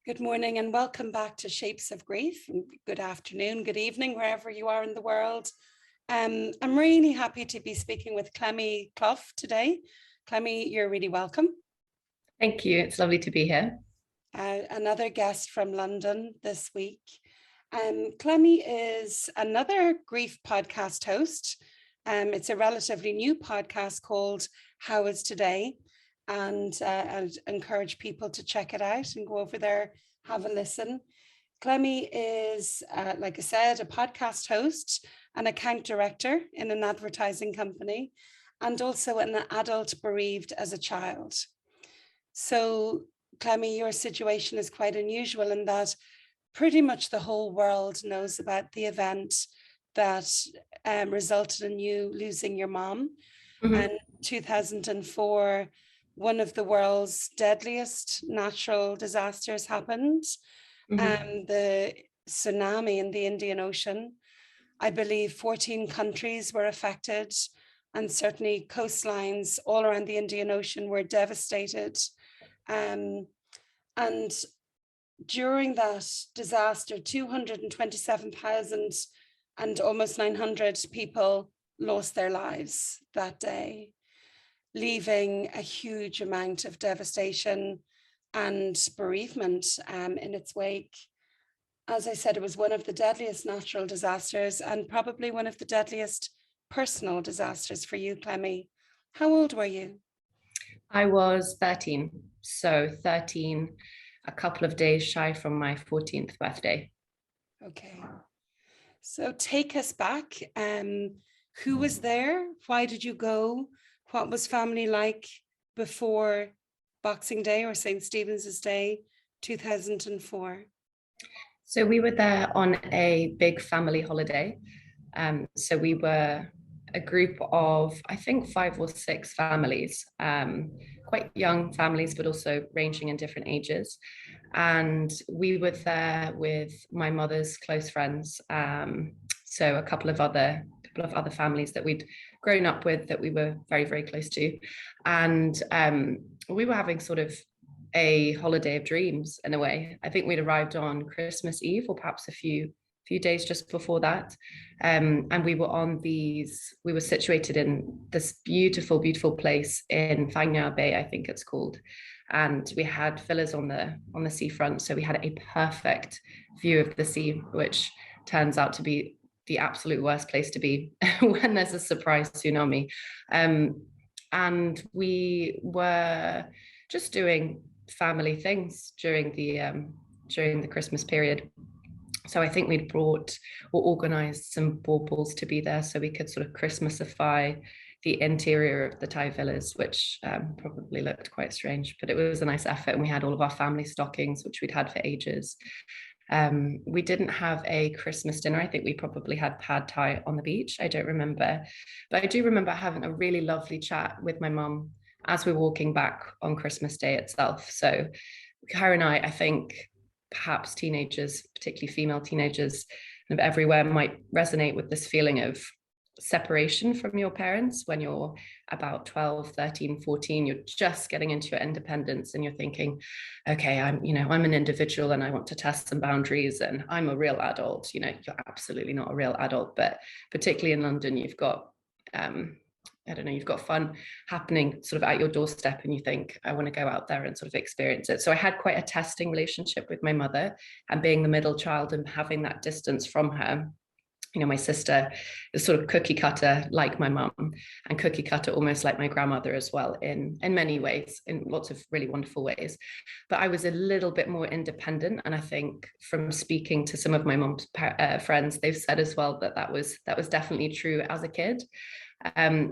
Good morning and welcome back to Shapes of Grief. Good afternoon, good evening, wherever you are in the world. I'm really happy to be speaking with Clemmie Clough today. Clemmie, you're really welcome. Thank you. It's lovely to be here. Another guest from London this week. Clemmie is another grief podcast host. It's a relatively new podcast called How Is Today? And I'd encourage people to check it out and go over there, have a listen. Clemmie is, like I said, a podcast host, an account director in an advertising company, and also an adult bereaved as a child. So, Clemmie, your situation is quite unusual in that pretty much the whole world knows about the event that resulted in you losing your mom. And 2004, one of the world's deadliest natural disasters happened. The tsunami in the Indian Ocean. I believe 14 countries were affected, and certainly coastlines all around the Indian Ocean were devastated. And during that disaster, 227,000 and almost 900 people lost their lives that day, leaving a huge amount of devastation and bereavement in its wake. As I said, it was one of the deadliest natural disasters and probably one of the deadliest personal disasters for you, Clemmie. How old were you? I was 13. So 13, a couple of days shy from my 14th birthday. Okay. So take us back. Who was there? Why did you go? What was family like before Boxing Day or St. Stephen's Day, 2004? So we were there on a big family holiday. So we were a group of, I think, 5 or 6 families, quite young families, but also ranging in different ages. And we were there with my mother's close friends. So a couple of other families that we'd grown up with that we were very, very close to. And we were having sort of a holiday of dreams in a way. I think we'd arrived on Christmas Eve or perhaps a few days just before that. And we were situated in this beautiful, beautiful place in Phang Bay, I think it's called. And we had villas on the seafront. So we had a perfect view of the sea, which turns out to be the absolute worst place to be when there's a surprise tsunami. And we were just doing family things during the Christmas period. So I think we'd brought or organized some baubles to be there so we could sort of Christmasify the interior of the Thai villas, which probably looked quite strange, but it was a nice effort. And we had all of our family stockings, which we'd had for ages. We didn't have a Christmas dinner. I think we probably had pad thai on the beach. I don't remember, but I do remember having a really lovely chat with my mum as we were walking back on Christmas Day itself. So her and I think perhaps teenagers, particularly female teenagers everywhere, might resonate with this feeling of separation from your parents when you're about 12, 13, 14. You're just getting into your independence and you're thinking, okay, I'm an individual and I want to test some boundaries and I'm a real adult. You're absolutely not a real adult, but particularly in London, you've got you've got fun happening sort of at your doorstep and you think, I want to go out there and sort of experience it. So I had quite a testing relationship with my mother, and being the middle child and having that distance from her. My sister is sort of cookie cutter like my mum, and cookie cutter almost like my grandmother as well in many ways, in lots of really wonderful ways. But I was a little bit more independent, and I think from speaking to some of my mum's friends, they've said as well that was definitely true as a kid.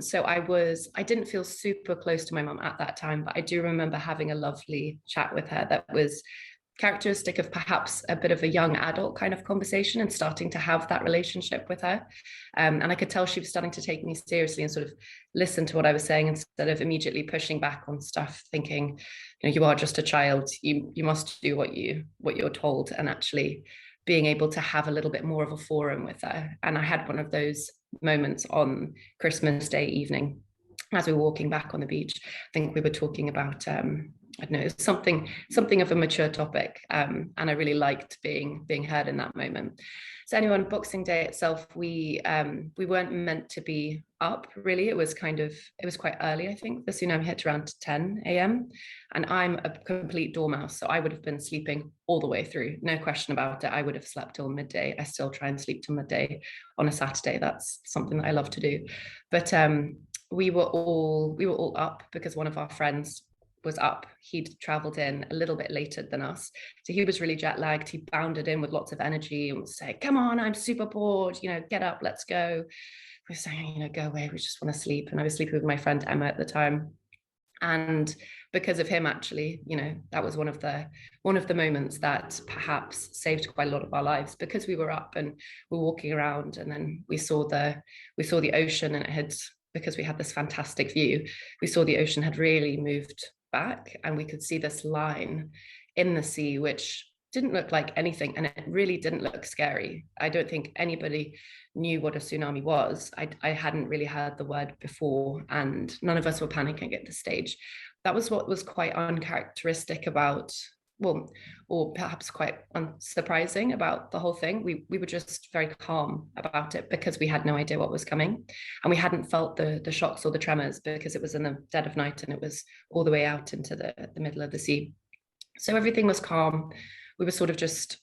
So I didn't feel super close to my mum at that time, but I do remember having a lovely chat with her that was characteristic of perhaps a bit of a young adult kind of conversation and starting to have that relationship with her. And I could tell she was starting to take me seriously and sort of listen to what I was saying instead of immediately pushing back on stuff, thinking, you are just a child, you must do what you're told, and actually being able to have a little bit more of a forum with her. And I had one of those moments on Christmas Day evening as we were walking back on the beach. I think we were talking about I don't know, something of a mature topic, and I really liked being heard in that moment. So anyway, on Boxing Day itself, we weren't meant to be up really. It was quite early. I think the tsunami hit around 10 a.m. and I'm a complete dormouse, so I would have been sleeping all the way through, no question about it. I would have slept till midday. I still try and sleep till midday on a Saturday. That's something that I love to do. But we were all up because one of our friends was up. He'd traveled in a little bit later than us, so he was really jet lagged. He bounded in with lots of energy and was saying, come on, I'm super bored, get up, let's go. We were saying, go away, we just want to sleep. And I was sleeping with my friend Emma at the time, and because of him, actually, that was one of the moments that perhaps saved quite a lot of our lives, because we were up and we're walking around, and then we saw the ocean, and it had, because we had this fantastic view, we saw the ocean had really moved back, and we could see this line in the sea which didn't look like anything, and it really didn't look scary. I don't think anybody knew what a tsunami was. I hadn't really heard the word before, and none of us were panicking at this stage. That was what was quite uncharacteristic about, well, or perhaps quite unsurprising about the whole thing. We were just very calm about it because we had no idea what was coming, and we hadn't felt the shocks or the tremors because it was in the dead of night and it was all the way out into the middle of the sea. So everything was calm. We were sort of just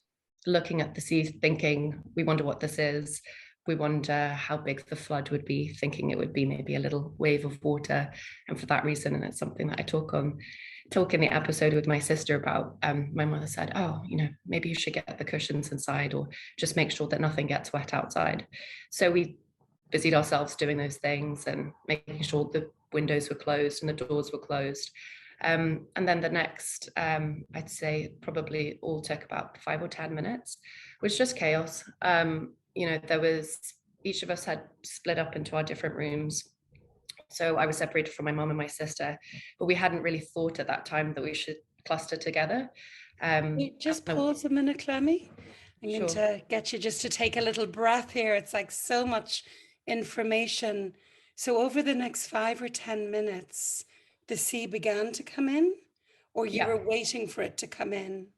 looking at the sea, thinking, we wonder what this is. We wonder how big the flood would be, thinking it would be maybe a little wave of water. And for that reason, and it's something that I talk in the episode with my sister about, my mother said, oh, maybe you should get the cushions inside, or just make sure that nothing gets wet outside. So we busied ourselves doing those things and making sure the windows were closed and the doors were closed. And then the next, I'd say probably all took about 5 or 10 minutes, was just chaos. There was, each of us had split up into our different rooms. So I was separated from my mom and my sister, but we hadn't really thought at that time that we should cluster together. Just pause a minute, Clemmie. I'm Sure. going to get you just to take a little breath here. It's like so much information. So over the next 5 or 10 minutes, the sea began to come in, or you were waiting for it to come in?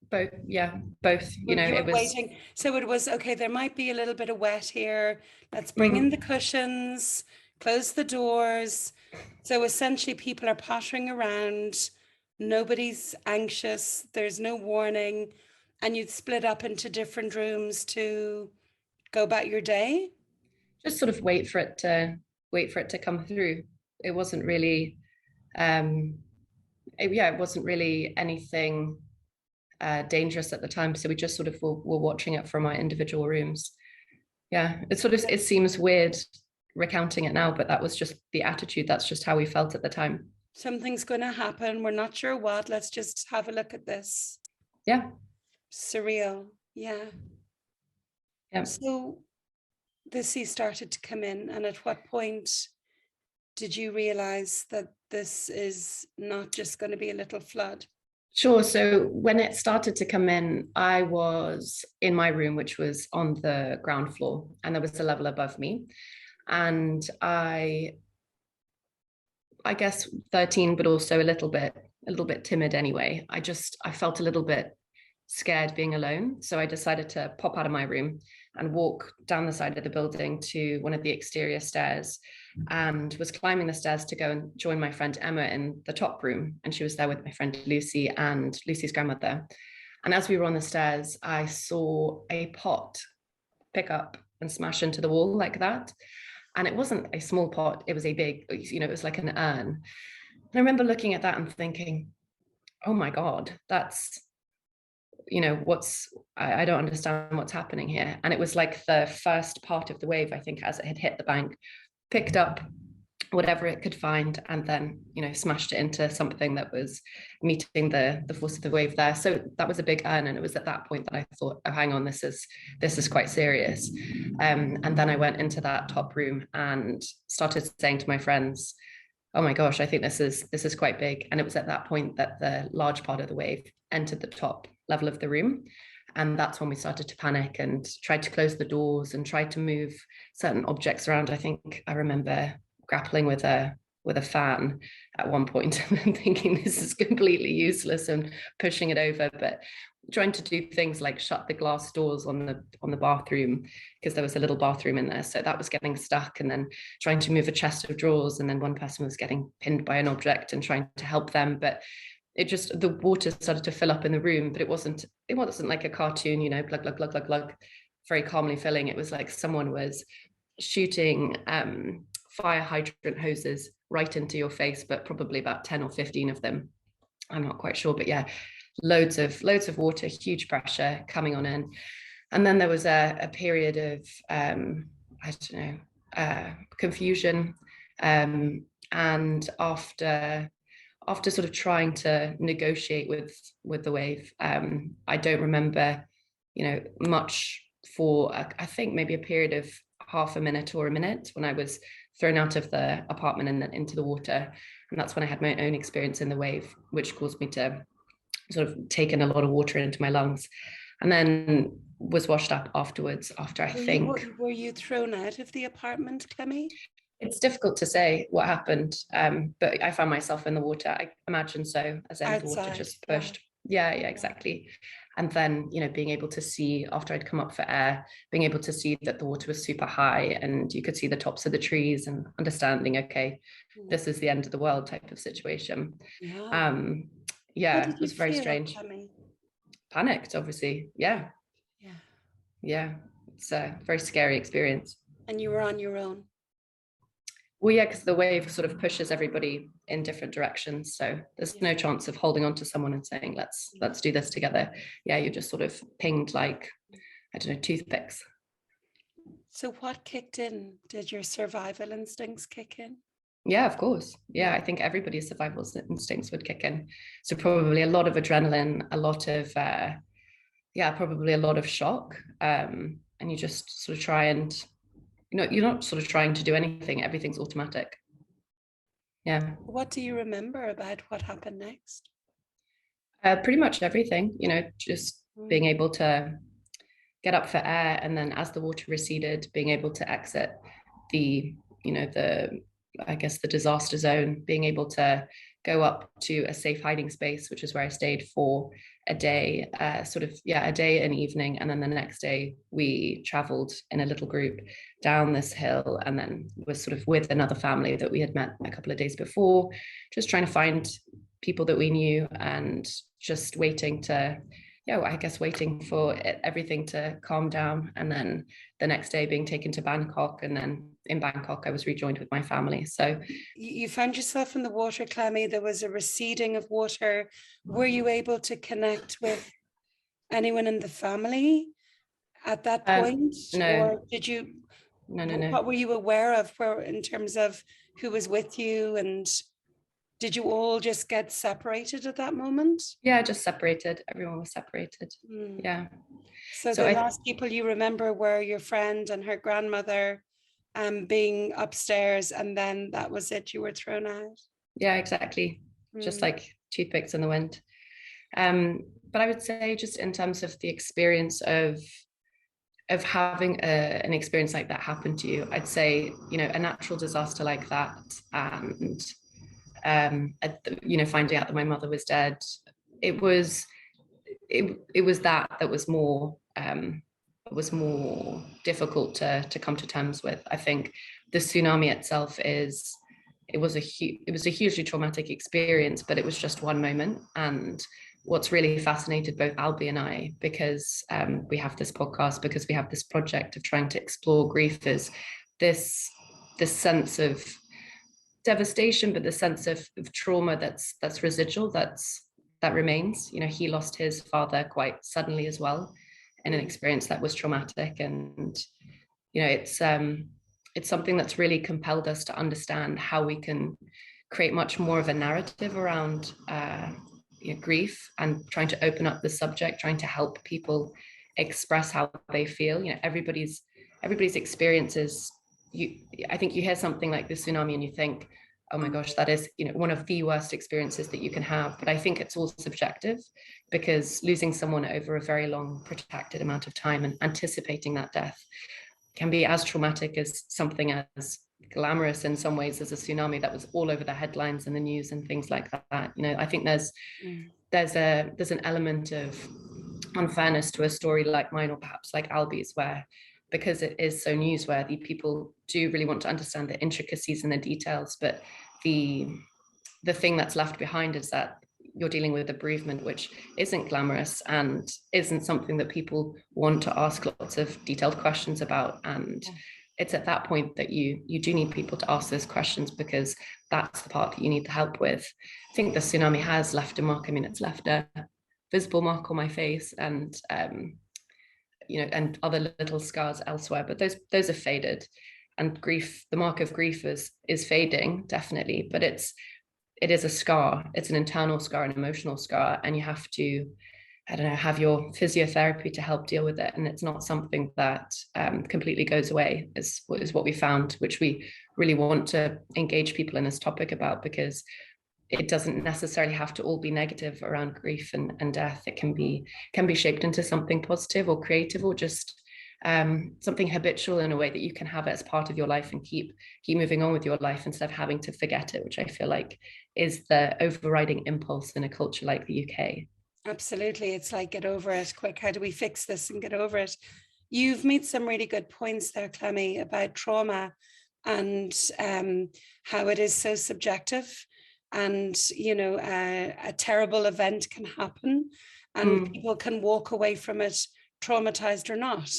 Both. You were waiting. So it was, okay, there might be a little bit of wet here. Let's bring in the cushions, close the doors. So essentially people are pottering around. Nobody's anxious. There's no warning. And you'd split up into different rooms to go about your day? Just sort of wait for it to come through. It wasn't really, it wasn't really anything dangerous at the time. So we just sort of were watching it from our individual rooms. Yeah, it seems weird recounting it now, but that was just the attitude. That's just how we felt at the time. Something's going to happen. We're not sure what. Let's just have a look at this. Yeah. Surreal. Yeah. Yeah. So the sea started to come in, and at what point did you realize that this is not just going to be a little flood? Sure. So when it started to come in, I was in my room, which was on the ground floor, and there was a level above me. And I guess 13, but also a little bit timid anyway. I felt a little bit scared being alone. So I decided to pop out of my room and walk down the side of the building to one of the exterior stairs, and was climbing the stairs to go and join my friend Emma in the top room. And she was there with my friend Lucy and Lucy's grandmother. And as we were on the stairs, I saw a pot pick up and smash into the wall like that. And it wasn't a small pot, it was a big, it was like an urn. And I remember looking at that and thinking, oh my God, that's, I don't understand what's happening here. And it was like the first part of the wave, I think, as it had hit the bank, picked up whatever it could find, and then, smashed it into something that was meeting the force of the wave there. So that was a big urn. And it was at that point that I thought, oh, hang on, this is quite serious. And then I went into that top room and started saying to my friends, oh my gosh, I think this is quite big. And it was at that point that the large part of the wave entered the top level of the room. And that's when we started to panic and tried to close the doors and tried to move certain objects around. I think I remember grappling with a with a fan at one point and thinking this is completely useless and pushing it over, but trying to do things like shut the glass doors on the bathroom, because there was a little bathroom in there, so that was getting stuck, and then trying to move a chest of drawers, and then one person was getting pinned by an object and trying to help them, but the water started to fill up in the room, but it wasn't like a cartoon, you know, glug glug glug glug glug, very calmly filling. It was like someone was shooting fire hydrant hoses right into your face, but probably about 10 or 15 of them, I'm not quite sure, but yeah, loads of water, huge pressure coming on in. And then there was a period of I don't know, confusion, and after sort of trying to negotiate with the wave, I don't remember, you know, much for I think maybe a period of half a minute or a minute, when I was thrown out of the apartment and then into the water. And that's when I had my own experience in the wave, which caused me to sort of take in a lot of water into my lungs, and then was washed up afterwards after Were you thrown out of the apartment, Clemmie? It's difficult to say what happened, but I found myself in the water. I imagine so, as in the water just pushed. Yeah, exactly. And then, you know, being able to see, after I'd come up for air, being able to see that the water was super high and you could see the tops of the trees, and understanding, okay, this is the end of the world type of situation. Yeah, it was very strange. Panicked, obviously. Yeah. It's a very scary experience. And you were on your own? Well, yeah, because the wave sort of pushes everybody in different directions, so there's no chance of holding on to someone and saying let's do this together. Yeah, you're just sort of pinged like, I don't know, toothpicks. So what kicked in? Did your survival instincts kick in? Yeah, of course. Yeah, I think everybody's survival instincts would kick in. So probably a lot of adrenaline, a lot of probably a lot of shock, and you just sort of try and, you know, you're not sort of trying to do anything, everything's automatic. Yeah. What do you remember about what happened next? Pretty much everything, you know, just being able to get up for air, and then as the water receded, being able to exit the, you know, I guess the disaster zone, being able to go up to a safe hiding space, which is where I stayed for a day, a day and evening. And then the next day we traveled in a little group down this hill, and then was sort of with another family that we had met a couple of days before, just trying to find people that we knew, and just waiting for everything to calm down. And then the next day being taken to Bangkok, and then in Bangkok I was rejoined with my family. So you found yourself in the water, Clemmie. There was a receding of water. Were you able to connect with anyone in the family at that point? No. Or did you? No. What were you aware of, where in terms of who was with you, and did you all just get separated at that moment? Yeah, just separated. Everyone was separated. Yeah. So the last people you remember were your friend and her grandmother, being upstairs, and then that was it, you were thrown out? Yeah, exactly. Just like toothpicks in the wind. But I would say, just in terms of the experience of having an experience like that happen to you, I'd say, you know, a natural disaster like that, and you know, finding out that my mother was dead, it was that was more difficult to come to terms with. I think the tsunami itself was a hugely traumatic experience, but it was just one moment. And what's really fascinated both Albie and I, because we have this podcast, because we have this project of trying to explore grief, is this sense of devastation, but the sense of trauma that's residual, that remains. You know, he lost his father quite suddenly as well, in an experience that was traumatic. And, you know, it's something that's really compelled us to understand how we can create much more of a narrative around grief, and trying to open up the subject, trying to help people express how they feel. You know, everybody's experiences. I think you hear something like the tsunami and you think, oh my gosh, that is, you know, one of the worst experiences that you can have. But I think it's all subjective, because losing someone over a very long, protracted amount of time and anticipating that death can be as traumatic as something as glamorous in some ways as a tsunami that was all over the headlines and the news and things like that. You know, I think there's an element of unfairness to a story like mine, or perhaps like Albie's, where because it is so newsworthy, people do really want to understand the intricacies and the details, but the thing that's left behind is that you're dealing with a bereavement which isn't glamorous and isn't something that people want to ask lots of detailed questions about. And it's at that point that you do need people to ask those questions, because that's the part that you need the help with. I think the tsunami has left a mark. I mean, it's left a visible mark on my face, and you know, and other little scars elsewhere, but those are faded. And grief, the mark of grief is fading, definitely, but it is a scar. It's an internal scar, an emotional scar, and you have to, I don't know, have your physiotherapy to help deal with it. And it's not something that completely goes away, is what we found, which we really want to engage people in this topic about, because it doesn't necessarily have to all be negative around grief and death. It can be shaped into something positive or creative, or just something habitual in a way that you can have it as part of your life and keep moving on with your life instead of having to forget it, which I feel like is the overriding impulse in a culture like the UK. Absolutely. It's like, get over it quick. How do we fix this and get over it? You've made some really good points there, Clemmie, about trauma and how it is so subjective. And, you know, a terrible event can happen and people can walk away from it traumatized or not.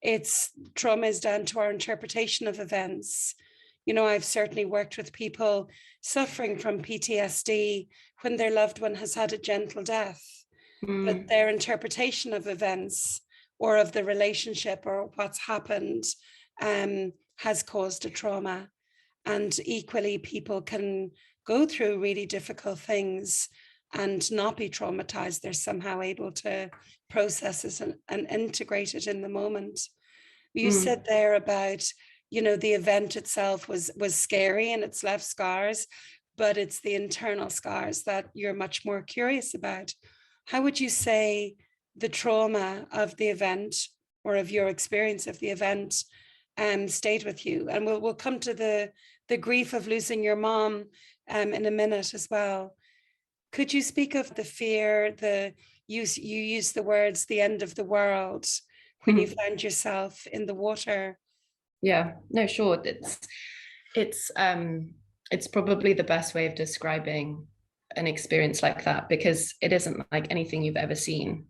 It's trauma is down to our interpretation of events. You know, I've certainly worked with people suffering from PTSD when their loved one has had a gentle death, but their interpretation of events or of the relationship or what's happened has caused a trauma. And equally, people can go through really difficult things and not be traumatized. They're somehow able to process it and integrate it in the moment. You said there about, you know, the event itself was scary and it's left scars, but it's the internal scars that you're much more curious about. How would you say the trauma of the event or of your experience of the event stayed with you? And we'll come to the grief of losing your mom in a minute as well. Could you speak of the fear, you use the words, the end of the world, when you found yourself in the water? Yeah, no, sure. It's probably the best way of describing an experience like that, because it isn't like anything you've ever seen.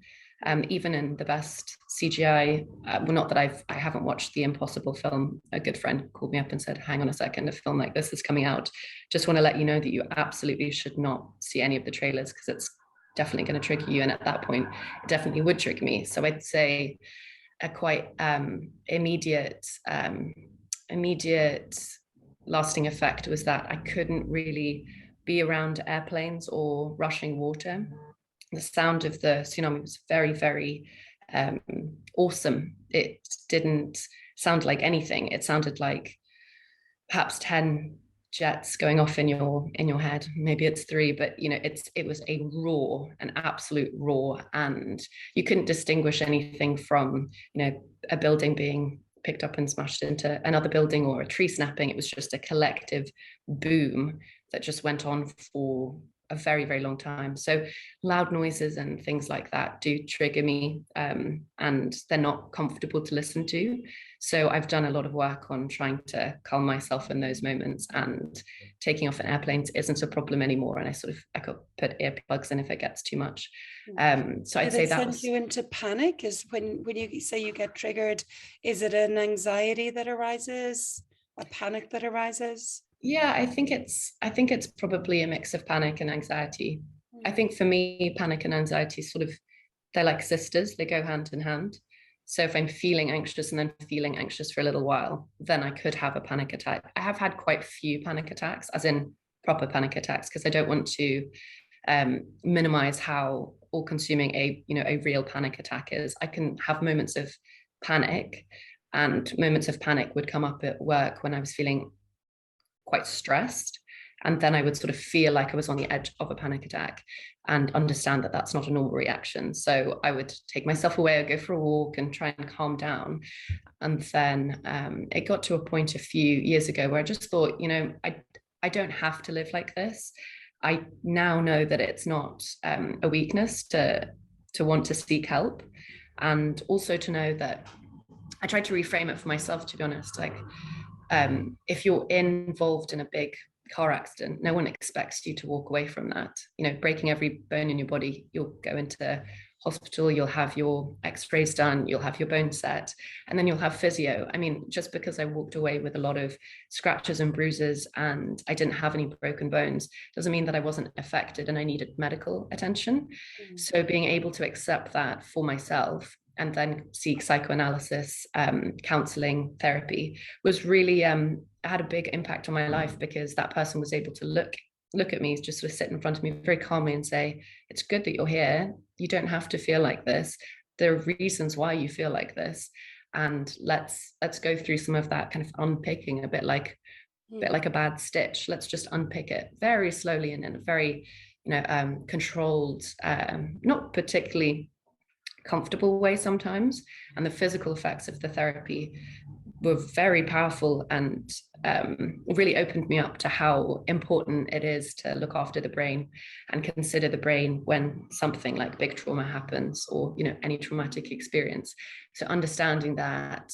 Even in the best CGI, well, not that I haven't watched the Impossible film. A good friend called me up and said, hang on a second, a film like this is coming out. Just want to let you know that you absolutely should not see any of the trailers, because it's definitely going to trigger you. And at that point, it definitely would trigger me. So I'd say a quite immediate lasting effect was that I couldn't really be around airplanes or rushing water. The sound of the tsunami was very, very awesome. It didn't sound like anything. It sounded like perhaps 10 jets going off in your head. Maybe it's 3, but you know, it was a roar, an absolute roar, and you couldn't distinguish anything from, you know, a building being picked up and smashed into another building or a tree snapping. It was just a collective boom that just went on for a very, very long time. So loud noises and things like that do trigger me, and they're not comfortable to listen to. So I've done a lot of work on trying to calm myself in those moments, and taking off an airplane isn't a problem anymore. And I could put earplugs in if it gets too much. So I'd say that send you into panic. Is when you say you get triggered, is it an anxiety that arises, a panic that arises? Yeah, I think it's probably a mix of panic and anxiety. I think for me, panic and anxiety they're like sisters, they go hand in hand. So if I'm feeling anxious and then feeling anxious for a little while, then I could have a panic attack. I have had quite few panic attacks, as in proper panic attacks, because I don't want to minimize how all-consuming a real panic attack is. I can have moments of panic, and moments of panic would come up at work when I was feeling quite stressed. And then I would sort of feel like I was on the edge of a panic attack and understand that that's not a normal reaction. So I would take myself away, I'd go for a walk and try and calm down. And then it got to a point a few years ago where I just thought, I don't have to live like this. I now know that it's not a weakness to want to seek help, and also to know that I tried to reframe it for myself, to be honest. Like, if you're involved in a big car accident, no one expects you to walk away from that. Breaking every bone in your body, you'll go into hospital, you'll have your x-rays done, you'll have your bone set, and then you'll have physio. I mean, just because I walked away with a lot of scratches and bruises and I didn't have any broken bones doesn't mean that I wasn't affected and I needed medical attention. So being able to accept that for myself and then seek psychoanalysis, counseling, therapy was really had a big impact on my life, because that person was able to look at me, just sort of sit in front of me very calmly and say, it's good that you're here. You don't have to feel like this. There are reasons why you feel like this. And let's go through some of that kind of unpicking, a bit like a bad stitch. Let's just unpick it very slowly and in a very, controlled, not particularly comfortable way sometimes. And the physical effects of the therapy were very powerful and really opened me up to how important it is to look after the brain and consider the brain when something like big trauma happens, or any traumatic experience. So understanding that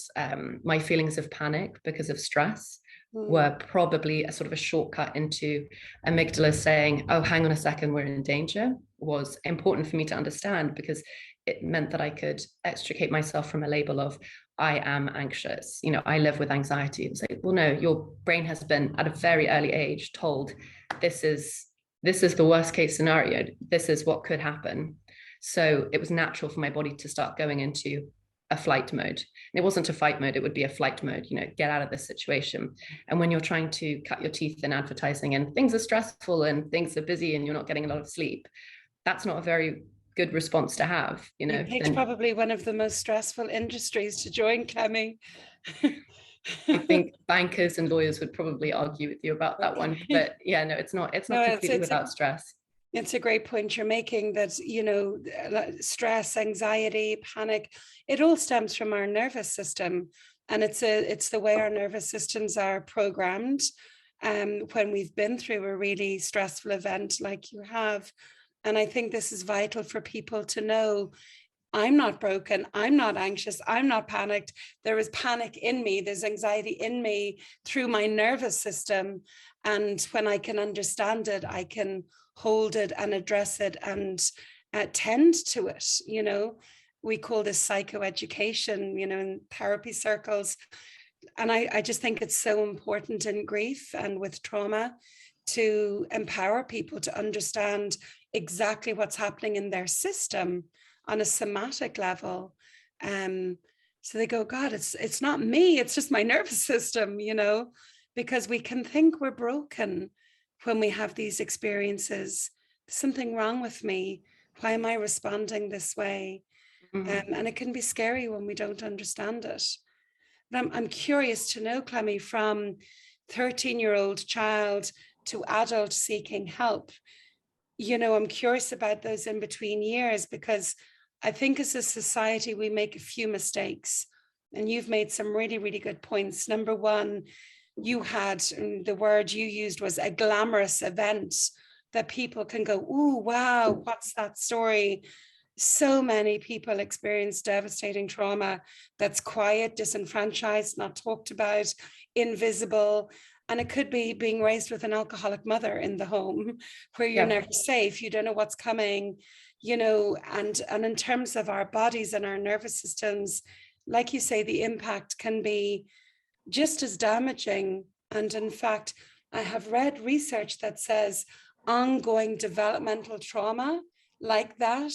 my feelings of panic because of stress were probably a sort of a shortcut into amygdala saying, oh, hang on a second, we're in danger, was important for me to understand, because it meant that I could extricate myself from a label of I am anxious. I live with anxiety. And say, well, no, your brain has been at a very early age told this is the worst case scenario. This is what could happen. So it was natural for my body to start going into a flight mode. And it wasn't a fight mode, it would be a flight mode, get out of this situation. And when you're trying to cut your teeth in advertising and things are stressful and things are busy and you're not getting a lot of sleep, that's not a very good response to have. You picked probably one of the most stressful industries to join, Clemmie. I think bankers and lawyers would probably argue with you about that one, but yeah, no, it's not completely without stress. It's a great point you're making, that stress, anxiety, panic, it all stems from our nervous system, and it's the way our nervous systems are programmed when we've been through a really stressful event like you have. And I think this is vital for people to know. I'm not broken. I'm not anxious. I'm not panicked. There is panic in me. There's anxiety in me through my nervous system. And when I can understand it, I can hold it and address it and tend to it. We call this psychoeducation, in therapy circles. And I just think it's so important in grief and with trauma to empower people to understand exactly what's happening in their system on a somatic level. So they go, God, it's not me, it's just my nervous system, because we can think we're broken when we have these experiences. There's something wrong with me. Why am I responding this way? And it can be scary when we don't understand it. But I'm curious to know, Clemmie, from 13-year-old child to adult seeking help, I'm curious about those in between years, because I think as a society, we make a few mistakes, and you've made some really, really good points. Number one, you had, the word you used was a glamorous event that people can go, ooh, wow, what's that story? So many people experience devastating trauma that's quiet, disenfranchised, not talked about, invisible. And it could be being raised with an alcoholic mother in the home where you're never safe. You don't know what's coming, and in terms of our bodies and our nervous systems, like you say, the impact can be just as damaging. And in fact, I have read research that says ongoing developmental trauma like that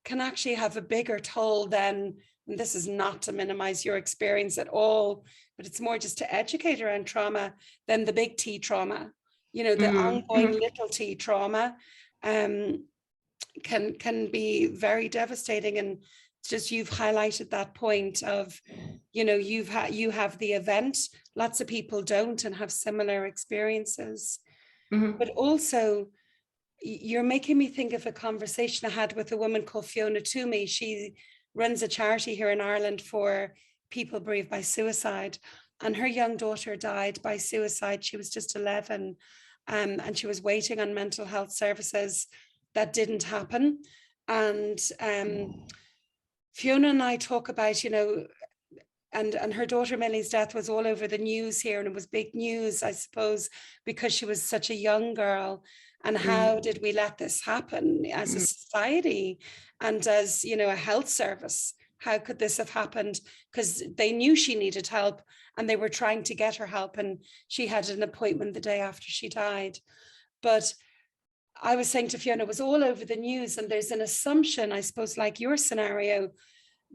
can actually have a bigger toll than, and this is not to minimize your experience at all, but it's more just to educate around trauma, than the big T trauma. The ongoing little t trauma can be very devastating. And just, you've highlighted that point of, you have the event, lots of people don't and have similar experiences. But also, you're making me think of a conversation I had with a woman called Fiona Toomey. She runs a charity here in Ireland for people bereaved by suicide. And her young daughter died by suicide. She was just 11, and she was waiting on mental health services. That didn't happen. And Fiona and I talk about, and her daughter Millie's death was all over the news here, and it was big news, I suppose, because she was such a young girl. And how did we let this happen as a society and as, a health service? How could this have happened? Because they knew she needed help and they were trying to get her help, and she had an appointment the day after she died. But I was saying to Fiona, it was all over the news, and there's an assumption, I suppose, like your scenario,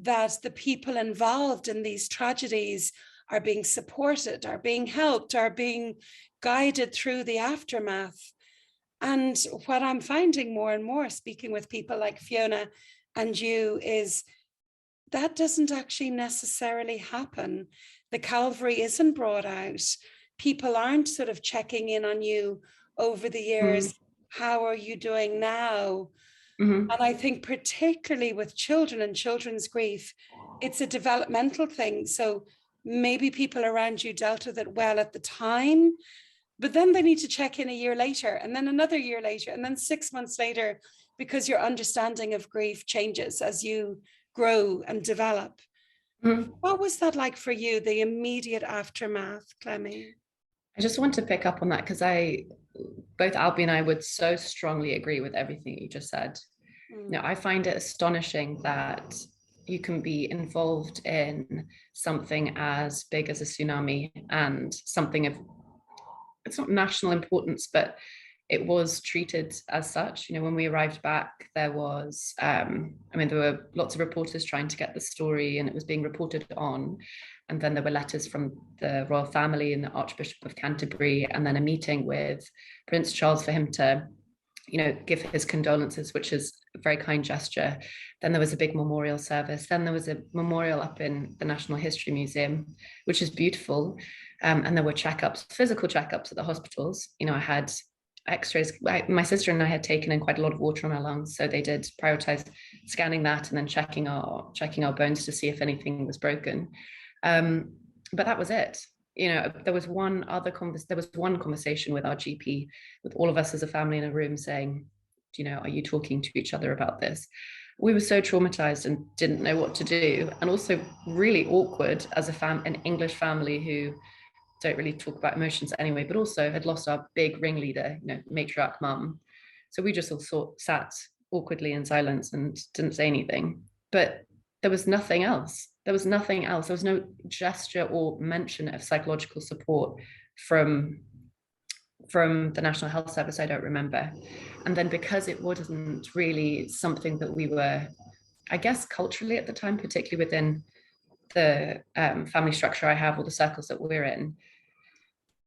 that the people involved in these tragedies are being supported, are being helped, are being guided through the aftermath. And what I'm finding more and more, speaking with people like Fiona and you, is that doesn't actually necessarily happen. The Calvary isn't brought out. People aren't sort of checking in on you over the years. How are you doing now? And I think particularly with children and children's grief, it's a developmental thing. So maybe people around you dealt with it well at the time, but then they need to check in a year later, and then another year later, and then 6 months later, because your understanding of grief changes as you grow and develop. What was that like for you, the immediate aftermath, Clemmie? I just want to pick up on that because both Albie and I would so strongly agree with everything you just said. I find it astonishing that you can be involved in something as big as a tsunami and something of, it's not national importance, but it was treated as such. When we arrived back, there was, there were lots of reporters trying to get the story, and it was being reported on. And then there were letters from the royal family and the Archbishop of Canterbury, and then a meeting with Prince Charles for him to, give his condolences, which is a very kind gesture. Then there was a big memorial service. Then there was a memorial up in the National History Museum, which is beautiful. And there were checkups, physical checkups at the hospitals. I had x-rays. My sister and I had taken in quite a lot of water on our lungs, so they did prioritize scanning that and then checking our bones to see if anything was broken. But that was it. There was one conversation with our GP, with all of us as a family in a room, saying, are you talking to each other about this? We were so traumatized and didn't know what to do, and also really awkward as an English family who don't really talk about emotions anyway, but also had lost our big ringleader, matriarch mum. So we just all sat awkwardly in silence and didn't say anything. But there was nothing else. There was no gesture or mention of psychological support from the National Health Service. I don't remember. And then because it wasn't really something that we were, I guess, culturally at the time, particularly within the family structure I have, or the circles that we're in,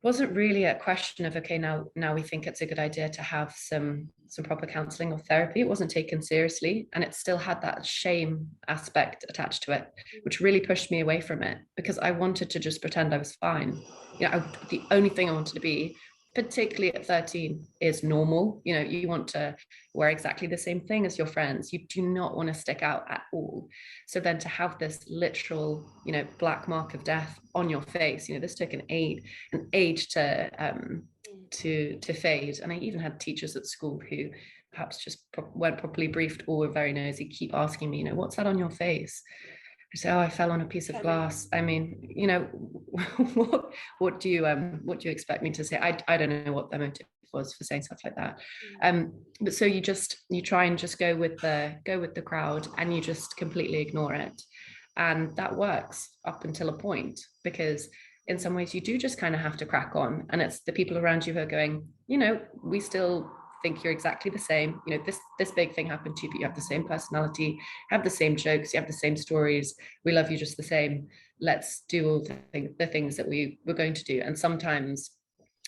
wasn't really a question of, okay, now we think it's a good idea to have some proper counseling or therapy. It wasn't taken seriously, and it still had that shame aspect attached to it, which really pushed me away from it, because I wanted to just pretend I was fine. The only thing I wanted to be, particularly at 13, is normal. You want to wear exactly the same thing as your friends. You do not want to stick out at all. So then to have this literal, black mark of death on your face, this took an age to fade. And I even had teachers at school who perhaps just weren't properly briefed or were very nosy, keep asking me, what's that on your face? I say, I fell on a piece of glass. I mean, what do you expect me to say? I don't know what the motive was for saying stuff like that. But so you try and just go with the crowd, and you just completely ignore it. And that works up until a point, because in some ways you do just kind of have to crack on. And it's the people around you who are going, we still think you're exactly the same. This big thing happened to you, but you have the same personality, have the same jokes, you have the same stories. We love you just the same. Let's do all the things that we were going to do. And sometimes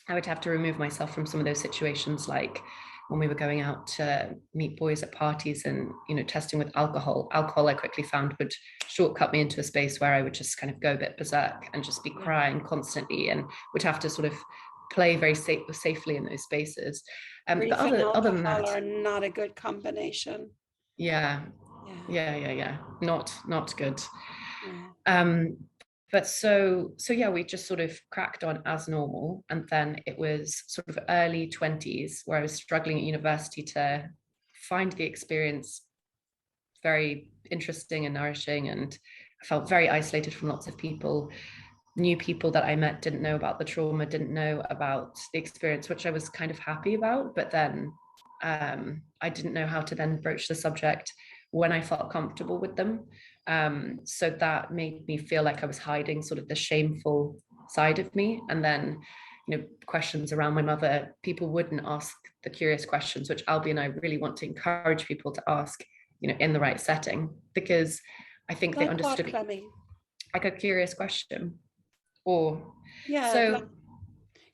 I would have to remove myself from some of those situations, like when we were going out to meet boys at parties and, testing with alcohol. Alcohol, I quickly found, would shortcut me into a space where I would just kind of go a bit berserk and just be crying constantly, and would have to sort of play very safely in those spaces. Grief But and other than alcohol that, are not a good combination. yeah, Yeah. not good. Yeah. But so yeah, we just sort of cracked on as normal. And then it was sort of early 20s where I was struggling at university to find the experience very interesting and nourishing, and I felt very isolated from lots of people. New people that I met didn't know about the trauma, didn't know about the experience, which I was kind of happy about. But then I didn't know how to then broach the subject when I felt comfortable with them. So that made me feel like I was hiding sort of the shameful side of me. And then, questions around my mother, people wouldn't ask the curious questions, which Albie and I really want to encourage people to ask, in the right setting, because I think they Like what, understood, Clemmie? like a curious question. Or Yeah, like so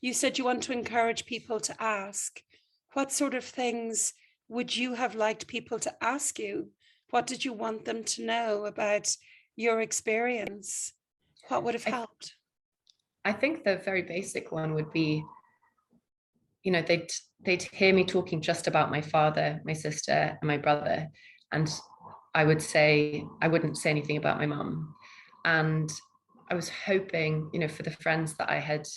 you said you want to encourage people to ask. What sort of things would you have liked people to ask you? What did you want them to know about your experience? What would have I, helped? I think the very basic one would be, they'd hear me talking just about my father, my sister, and my brother, and I wouldn't say anything about my mum. And I was hoping, for the friends that I had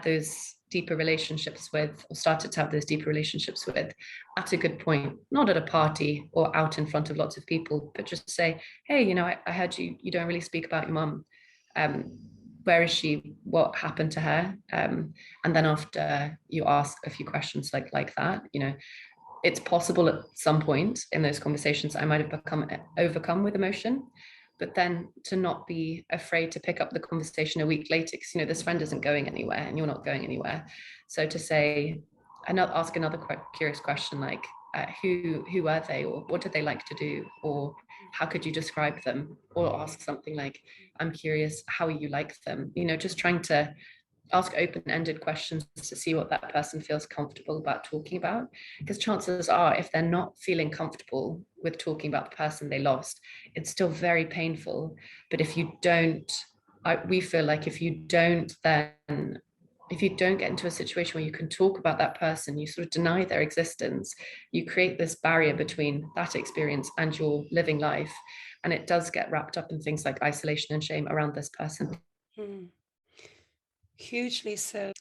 those deeper relationships with, or started to have those deeper relationships with, at a good point, not at a party or out in front of lots of people, but just say, hey, I heard you don't really speak about your mum. Where is she? What happened to her? And then after you ask a few questions like that, it's possible at some point in those conversations I might have become overcome with emotion, but then to not be afraid to pick up the conversation a week later, because this friend isn't going anywhere and you're not going anywhere. So to say, ask another curious question, like who are they, or what did they like to do, or how could you describe them, or ask something like, I'm curious how you like them, just trying to ask open-ended questions to see what that person feels comfortable about talking about. Because chances are, if they're not feeling comfortable with talking about the person they lost, it's still very painful. But if you don't, we feel like if you don't get into a situation where you can talk about that person, you sort of deny their existence, you create this barrier between that experience and your living life. And it does get wrapped up in things like isolation and shame around this person. Hugely so.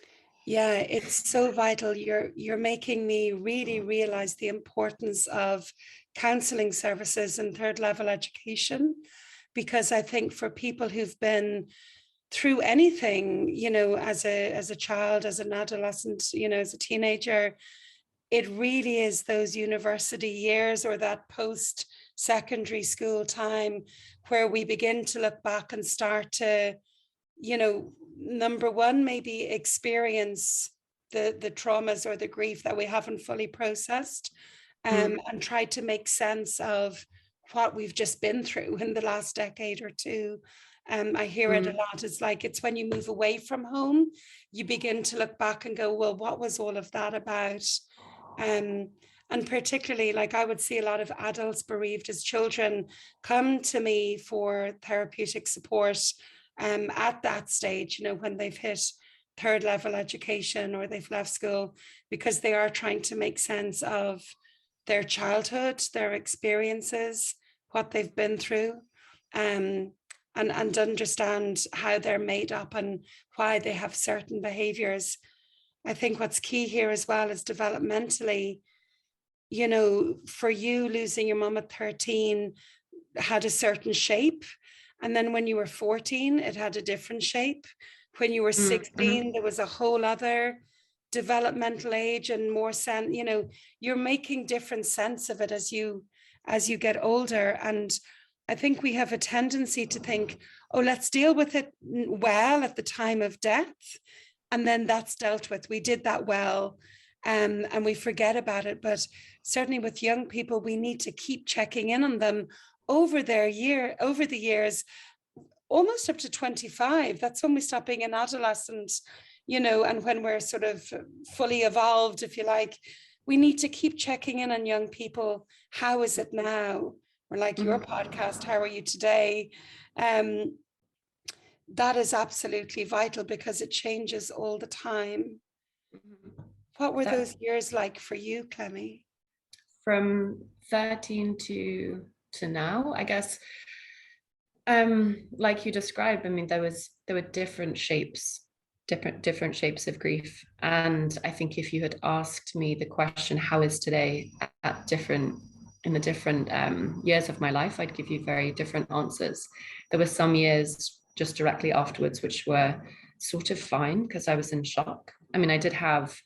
Yeah, it's so vital. You're making me really realize the importance of counseling services and third level education, because I think for people who've been through anything, as a child, as an adolescent, as a teenager, it really is those university years or that post secondary school time where we begin to look back and start to, number one, maybe experience the traumas or the grief that we haven't fully processed, and try to make sense of what we've just been through in the last decade or two. I hear it a lot. It's when you move away from home, you begin to look back and go, well, what was all of that about? And particularly, like, I would see a lot of adults bereaved as children come to me for therapeutic support at that stage, when they've hit third level education or they've left school, because they are trying to make sense of their childhood, their experiences, what they've been through, and understand how they're made up and why they have certain behaviors. I think what's key here as well is developmentally, for you, losing your mum at 13 had a certain shape. And then when you were 14, it had a different shape. When you were 16, there was a whole other developmental age and more sense, you're making different sense of it as you get older. And I think we have a tendency to think, oh, let's deal with it well at the time of death. And then that's dealt with. We did that well. And we forget about it. But certainly with young people, we need to keep checking in on them over the years, almost up to 25. That's when we stop being an adolescent, and when we're sort of fully evolved, if you like. We need to keep checking in on young people. How is it now? Or like your podcast, how are you today? That is absolutely vital because it changes all the time. What were those years like for you, Clemmie? From 13 to now, I guess, like you described, I mean, there were different shapes of grief. And I think if you had asked me the question, how is today, in the different years of my life, I'd give you very different answers. There were some years just directly afterwards which were sort of fine because I was in shock. I mean, I did have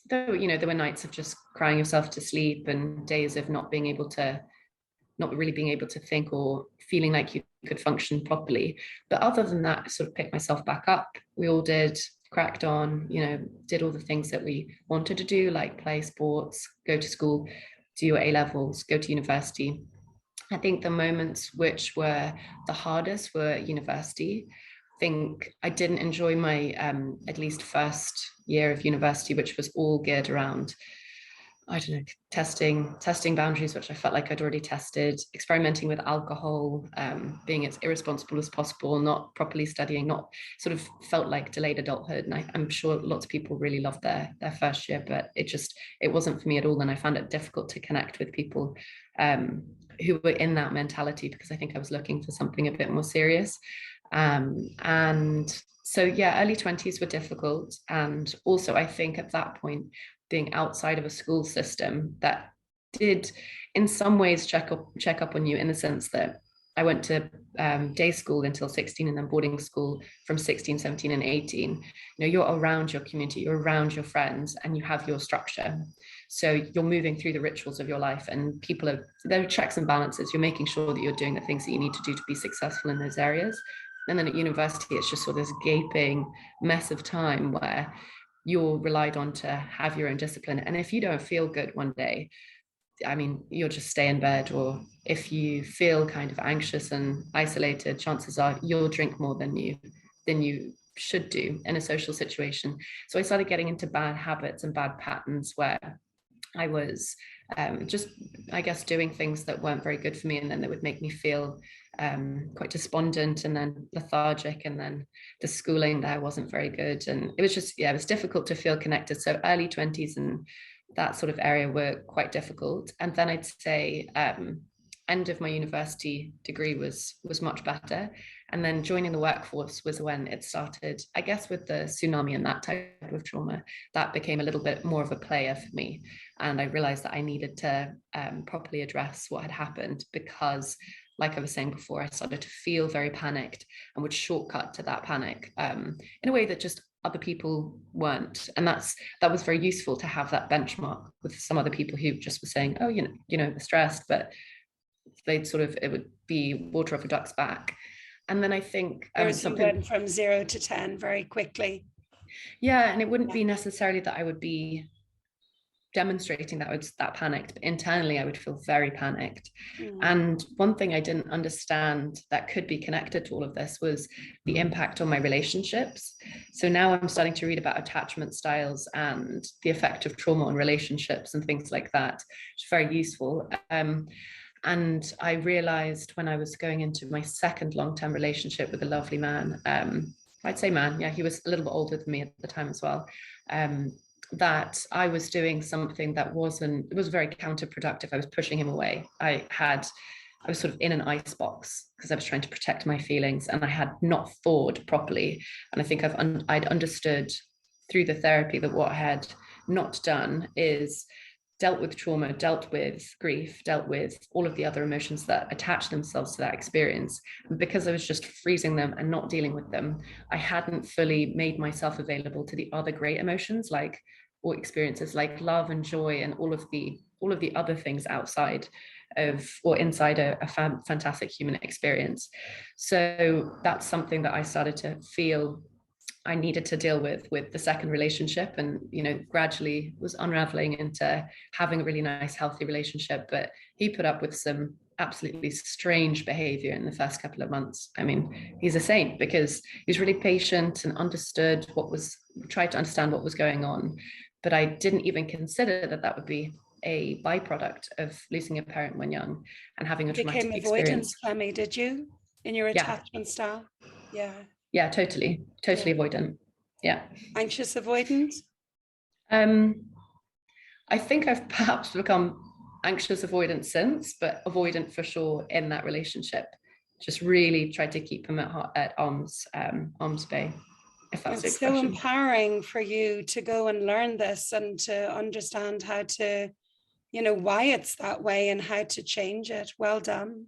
there were nights of just crying yourself to sleep and days of not really being able to think or feeling like you could function properly. But other than that, I sort of picked myself back up. We all did, cracked on, did all the things that we wanted to do, like play sports, go to school, do your A levels, go to university. I think the moments which were the hardest were university. I think I didn't enjoy my at least first year of university, which was all geared around, I don't know, testing boundaries, which I felt like I'd already tested, experimenting with alcohol, being as irresponsible as possible, not properly studying, not sort of felt like delayed adulthood. And I'm sure lots of people really loved their first year, but it wasn't for me at all. And I found it difficult to connect with people who were in that mentality, because I think I was looking for something a bit more serious. And so, yeah, early 20s were difficult. And also, I think at that point, being outside of a school system that did in some ways check up on you, in the sense that I went to day school until 16 and then boarding school from 16, 17 and 18. You're around your community, you're around your friends, and you have your structure. So you're moving through the rituals of your life, and there are checks and balances. You're making sure that you're doing the things that you need to do to be successful in those areas. And then at university, it's just sort of this gaping mess of time where you're relied on to have your own discipline. And if you don't feel good one day, I mean, you'll just stay in bed. Or if you feel kind of anxious and isolated, chances are you'll drink more than you should do in a social situation. So I started getting into bad habits and bad patterns where I was just, I guess, doing things that weren't very good for me, and then that would make me feel quite despondent and then lethargic, and then the schooling there wasn't very good, and it was just, it was difficult to feel connected. So early 20s and that sort of area were quite difficult. And then I'd say end of my university degree was much better. And then joining the workforce was when it started, I guess, with the tsunami and that type of trauma, that became a little bit more of a player for me. And I realized that I needed to properly address what had happened, because like I was saying before, I started to feel very panicked and would shortcut to that panic in a way that just other people weren't. And that was very useful to have that benchmark with some other people who just were saying, oh, they're stressed, but it would be water off a duck's back. And then I think something went from 0 to 10 very quickly. Yeah, and it wouldn't be necessarily that I would be demonstrating that I was that panicked, but internally I would feel very panicked. And one thing I didn't understand that could be connected to all of this was the impact on my relationships. So now I'm starting to read about attachment styles and the effect of trauma on relationships and things like that. It's very useful. And I realized when I was going into my second long-term relationship with a lovely man, I'd say man, yeah, he was a little bit older than me at the time as well, that I was doing something that was very counterproductive. I was pushing him away. I was sort of in an icebox because I was trying to protect my feelings, and I had not thawed properly. And I think I'd understood through the therapy that what I had not done is dealt with trauma, dealt with grief, dealt with all of the other emotions that attach themselves to that experience. And because I was just freezing them and not dealing with them, I hadn't fully made myself available to the other great emotions, or experiences like love and joy, and all of the other things outside of or inside a fantastic human experience. So that's something that I started to feel I needed to deal with the second relationship, and gradually was unraveling into having a really nice, healthy relationship. But he put up with some absolutely strange behavior in the first couple of months. I mean, he's a saint because he's really patient and tried to understand what was going on. But I didn't even consider that would be a byproduct of losing a parent when young and having a traumatic experience. Avoidance, Clemmie, did you, in your attachment style? Yeah, totally avoidant. Yeah. Anxious avoidant? I think I've perhaps become anxious avoidant since, but avoidant for sure in that relationship. Just really tried to keep him at arm's bay, if that's the It's so expression. empowering for you to go and learn this and to understand how to, why it's that way and how to change it. Well done.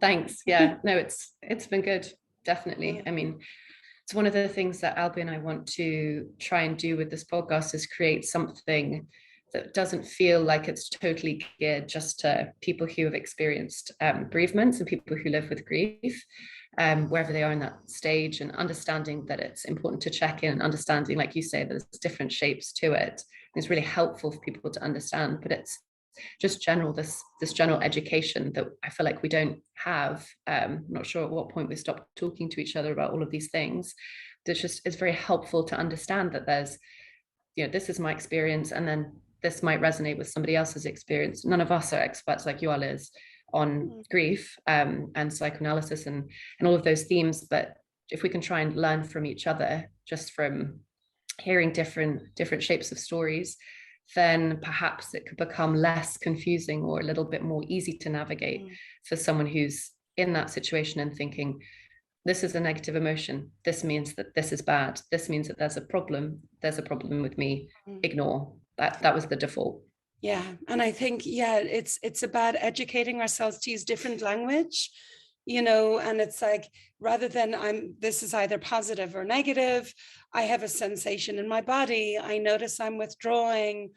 Thanks. Yeah, no, it's been good. Definitely. Yeah. I mean, it's one of the things that Albie and I want to try and do with this podcast is create something that doesn't feel like it's totally geared just to people who have experienced bereavements and people who live with grief, wherever they are in that stage, and understanding that it's important to check in and understanding, like you say, that there's different shapes to it. It's really helpful for people to understand, but it's just this general education that I feel like we don't have. I'm not sure at what point we stopped talking to each other about all of these things. It's very helpful to understand that there's, this is my experience, and then this might resonate with somebody else's experience. None of us are experts like you are, Liz, on grief and psychoanalysis and all of those themes. But if we can try and learn from each other, just from hearing different shapes of stories, then perhaps it could become less confusing or a little bit more easy to navigate for someone who's in that situation and thinking, this is a negative emotion. This means that this is bad. This means that there's a problem. There's a problem with me. Ignore that. That was the default. Yeah. And I think, it's about educating ourselves to use different language, and it's like, rather than this is either positive or negative, I have a sensation in my body. I notice I'm withdrawing.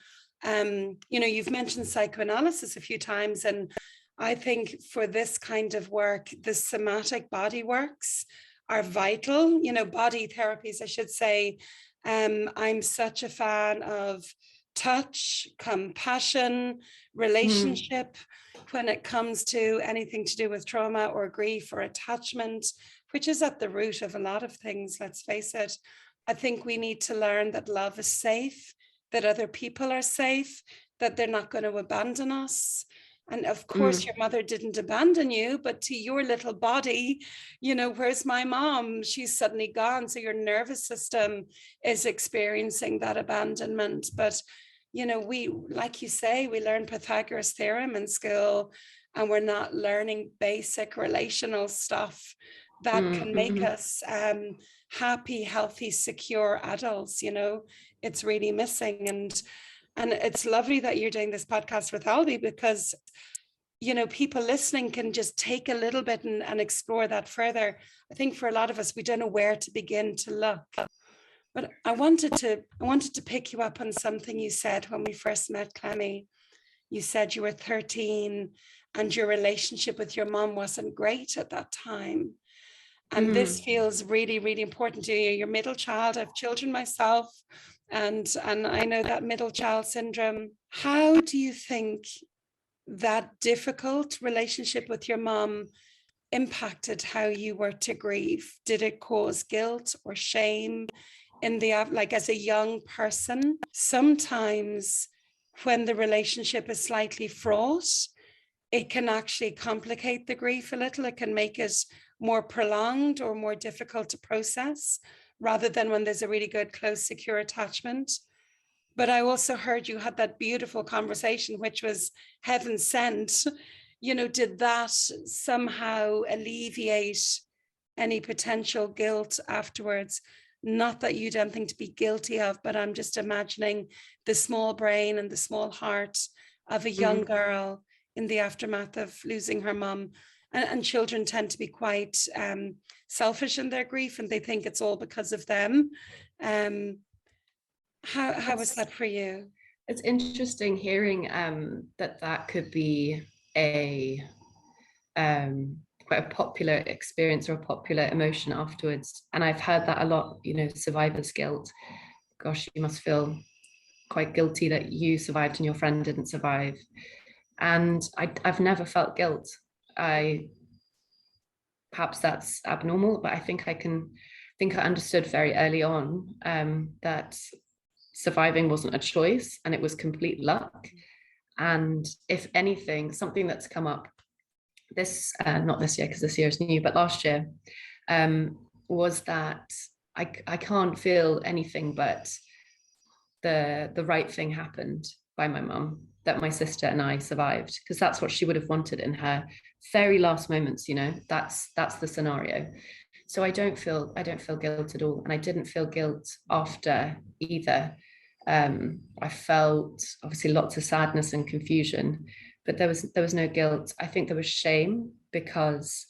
You've mentioned psychoanalysis a few times, and I think for this kind of work, the somatic body works are vital, body therapies, I should say. I'm such a fan of touch, compassion, relationship, when it comes to anything to do with trauma or grief or attachment, which is at the root of a lot of things, let's face it. I think we need to learn that love is safe, that other people are safe, that they're not going to abandon us. And of course, your mother didn't abandon you, but to your little body, where's my mom? She's suddenly gone. So your nervous system is experiencing that abandonment. But, we, like you say, we learn Pythagoras theorem in school, and we're not learning basic relational stuff that can make us happy, healthy, secure adults. It's really missing. And it's lovely that you're doing this podcast with Albie, because, people listening can just take a little bit and explore that further. I think for a lot of us, we don't know where to begin to look. But I wanted to pick you up on something you said when we first met, Clemmie. You said you were 13 and your relationship with your mom wasn't great at that time. And this feels really, really important to you. You're middle child. I have children myself. And I know that middle child syndrome. How do you think that difficult relationship with your mom impacted how you were to grieve? Did it cause guilt or shame as a young person? Sometimes when the relationship is slightly fraught, it can actually complicate the grief a little. It can make it more prolonged or more difficult to process, rather than when there's a really good, close, secure attachment. But I also heard you had that beautiful conversation, which was heaven sent. Did that somehow alleviate any potential guilt afterwards? Not that you'd anything to be guilty of, but I'm just imagining the small brain and the small heart of a young girl in the aftermath of losing her mum. And children tend to be quite selfish in their grief, and they think it's all because of them. How was that for you? It's interesting hearing that could be a quite a popular experience or a popular emotion afterwards. And I've heard that a lot, survivor's guilt. Gosh, you must feel quite guilty that you survived and your friend didn't survive. And I've never felt guilt. Perhaps that's abnormal, but I think I understood very early on that surviving wasn't a choice and it was complete luck. And if anything, something that's come up not this year because this year is new, but last year, was that I can't feel anything but the right thing happened by my mum, that my sister and I survived, because that's what she would have wanted in her very last moments. That's the scenario. So I don't feel guilt at all, and I didn't feel guilt after either. I felt obviously lots of sadness and confusion, but there was no guilt. I think there was shame, because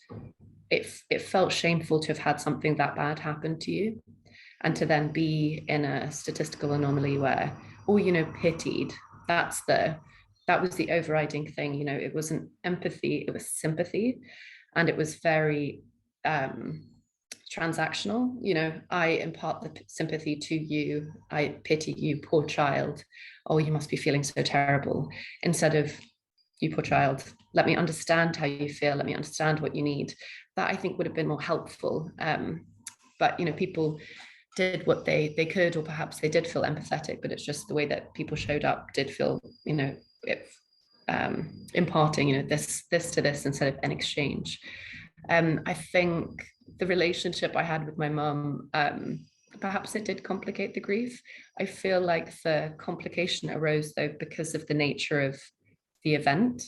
it felt shameful to have had something that bad happen to you, and to then be in a statistical anomaly where, or pitied. That was the overriding thing. It wasn't empathy, it was sympathy, and it was very transactional. I impart the sympathy to you, I pity you, poor child. Oh, you must be feeling so terrible. Instead of, you poor child, let me understand how you feel, let me understand what you need. That I think would have been more helpful. But people did what they could, or perhaps they did feel empathetic, but it's just the way that people showed up did feel, imparting, this to this instead of an exchange. I think the relationship I had with my mum, perhaps it did complicate the grief. I feel like the complication arose though because of the nature of the event.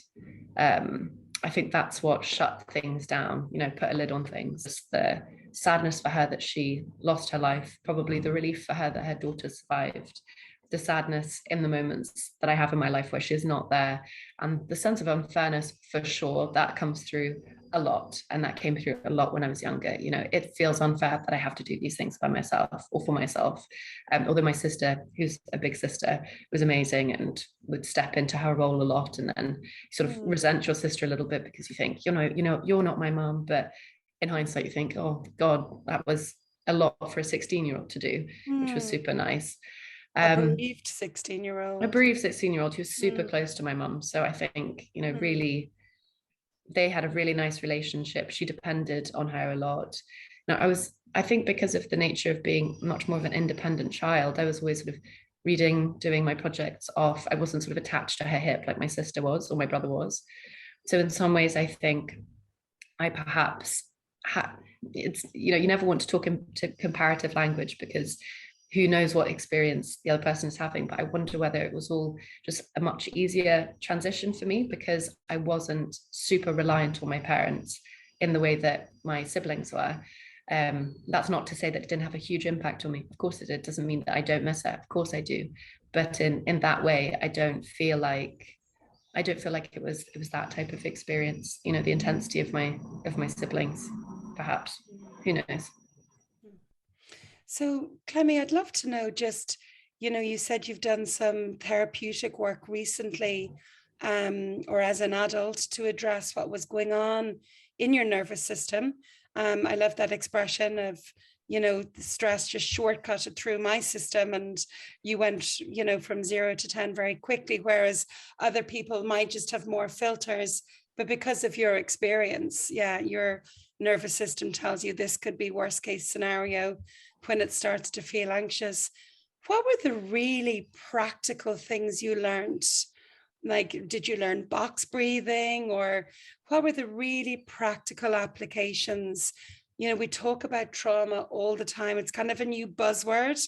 I think that's what shut things down, put a lid on things. Just the sadness for her that she lost her life, probably the relief for her that her daughter survived, the sadness in the moments that I have in my life where she's not there, and the sense of unfairness, for sure, that comes through a lot, and that came through a lot when I was younger. It feels unfair that I have to do these things by myself or for myself. Although my sister, who's a big sister, was amazing and would step into her role a lot, and then sort of resent your sister a little bit because you think, you're not my mum, but in hindsight you think, oh God, that was a lot for a 16-year-old to do, which was super nice. A bereaved 16-year-old. A bereaved 16-year-old who was super close to my mum. So I think, really, they had a really nice relationship. She depended on her a lot. Now, I think because of the nature of being much more of an independent child, I was always sort of reading, doing my projects off. I wasn't sort of attached to her hip like my sister was or my brother was. So in some ways, I think I perhaps it's, you never want to talk into comparative language because who knows what experience the other person is having, but I wonder whether it was all just a much easier transition for me because I wasn't super reliant on my parents in the way that my siblings were. That's not to say that it didn't have a huge impact on me. Of course it did. It doesn't mean that I don't miss it. Of course I do. But in that way, I don't feel like it was that type of experience, the intensity of my siblings, perhaps. Who knows? So, Clemmie, I'd love to know just, you said you've done some therapeutic work recently or as an adult to address what was going on in your nervous system. I love that expression of, the stress just shortcutted through my system and you went, from 0 to 10 very quickly, whereas other people might just have more filters. But because of your experience, your nervous system tells you this could be worst case scenario when it starts to feel anxious. What were the really practical things you learned? Like, did you learn box breathing, or what were the really practical applications? We talk about trauma all the time. It's kind of a new buzzword,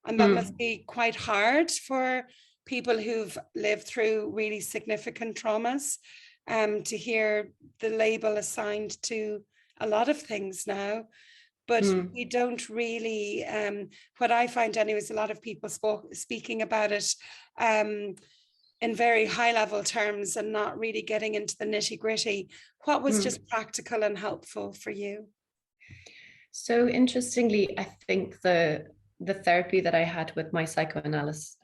and that must be quite hard for people who've lived through really significant traumas, to hear the label assigned to a lot of things now. But we don't really, what I find anyways, a lot of people speaking about it in very high level terms and not really getting into the nitty gritty. What was just practical and helpful for you? So interestingly, I think the therapy that I had with my psychoanalyst,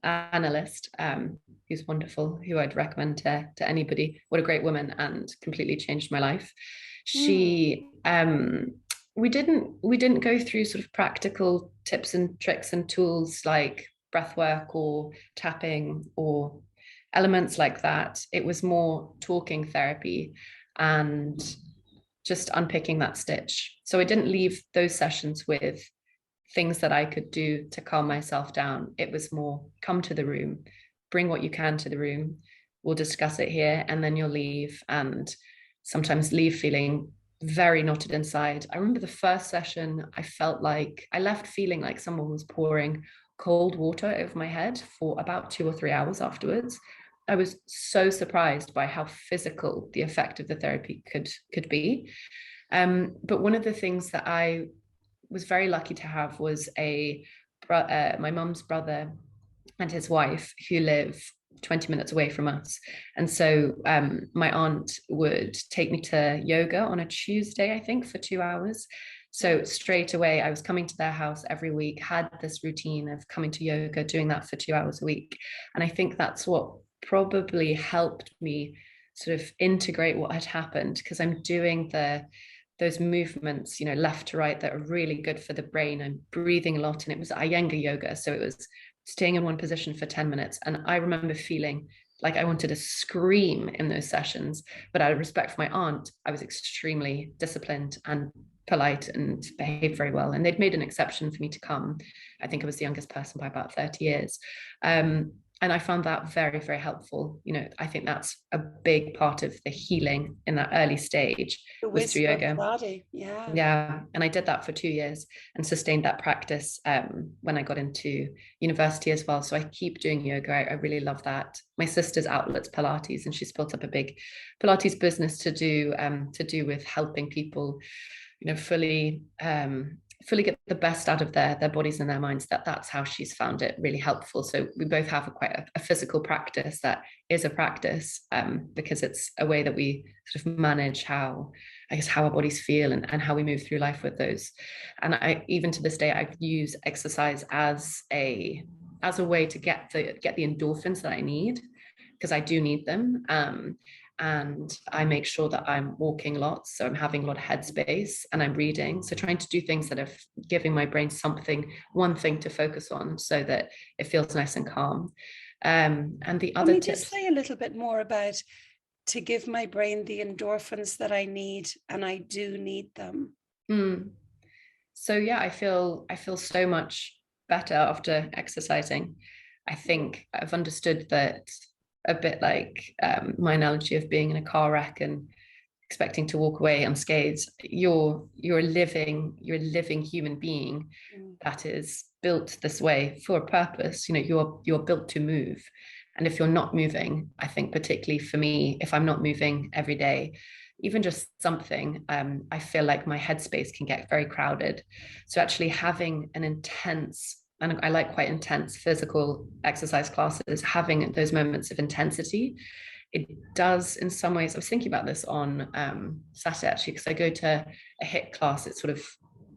who's wonderful, who I'd recommend to anybody, what a great woman, and completely changed my life. She, we didn't go through sort of practical tips and tricks and tools like breath work or tapping or elements like that. It was more talking therapy and just unpicking that stitch. So I didn't leave those sessions with things that I could do to calm myself down. It was more, come to the room, bring what you can to the room. We'll discuss it here, and then you'll leave, and sometimes leave feeling very knotted inside. I remember the first session, I felt like I left feeling like someone was pouring cold water over my head for about 2 or 3 hours afterwards. I was so surprised by how physical the effect of the therapy could be. But one of the things that I was very lucky to have was my mum's brother and his wife, who live 20 minutes away from us. And so my aunt would take me to yoga on a Tuesday, I think, for 2 hours. So straight away, I was coming to their house every week, had this routine of coming to yoga, doing that for 2 hours a week. And I think that's what probably helped me sort of integrate what had happened, because I'm doing those movements, left to right, that are really good for the brain. I'm breathing a lot, and it was Iyengar yoga. So it was staying in one position for 10 minutes. And I remember feeling like I wanted to scream in those sessions, but out of respect for my aunt, I was extremely disciplined and polite and behaved very well. And they'd made an exception for me to come. I think I was the youngest person by about 30 years. And I found that very, very helpful. I think that's a big part of the healing in that early stage, was through yoga. Body. Yeah. Yeah. And I did that for 2 years and sustained that practice when I got into university as well. So I keep doing yoga. I really love that. My sister's outlet's Pilates, and she's built up a big Pilates business to do with helping people, fully get the best out of their bodies and their minds. That's how she's found it really helpful. So we both have quite a physical practice that is a practice, because it's a way that we sort of manage how our bodies feel and how we move through life with those. And I, even to this day, I use exercise as a way to get the endorphins that I need, because I do need them. And I make sure that I'm walking lots, so I'm having a lot of headspace, and I'm reading. So trying to do things that are giving my brain one thing to focus on, so that it feels nice and calm. And the other tips. Can you just say a little bit more about to give my brain the endorphins that I need, and I do need them? So yeah, I feel so much better after exercising. I think I've understood that a bit like my analogy of being in a car wreck and expecting to walk away unscathed. You're a living human being that is built this way for a purpose. You're built to move. And if you're not moving, I think particularly for me, if I'm not moving every day, even just something, I feel like my headspace can get very crowded. So actually having an intense, and I like quite intense physical exercise classes, having those moments of intensity, it does in some ways. I was thinking about this on Saturday, actually, because I go to a HIIT class. It's sort of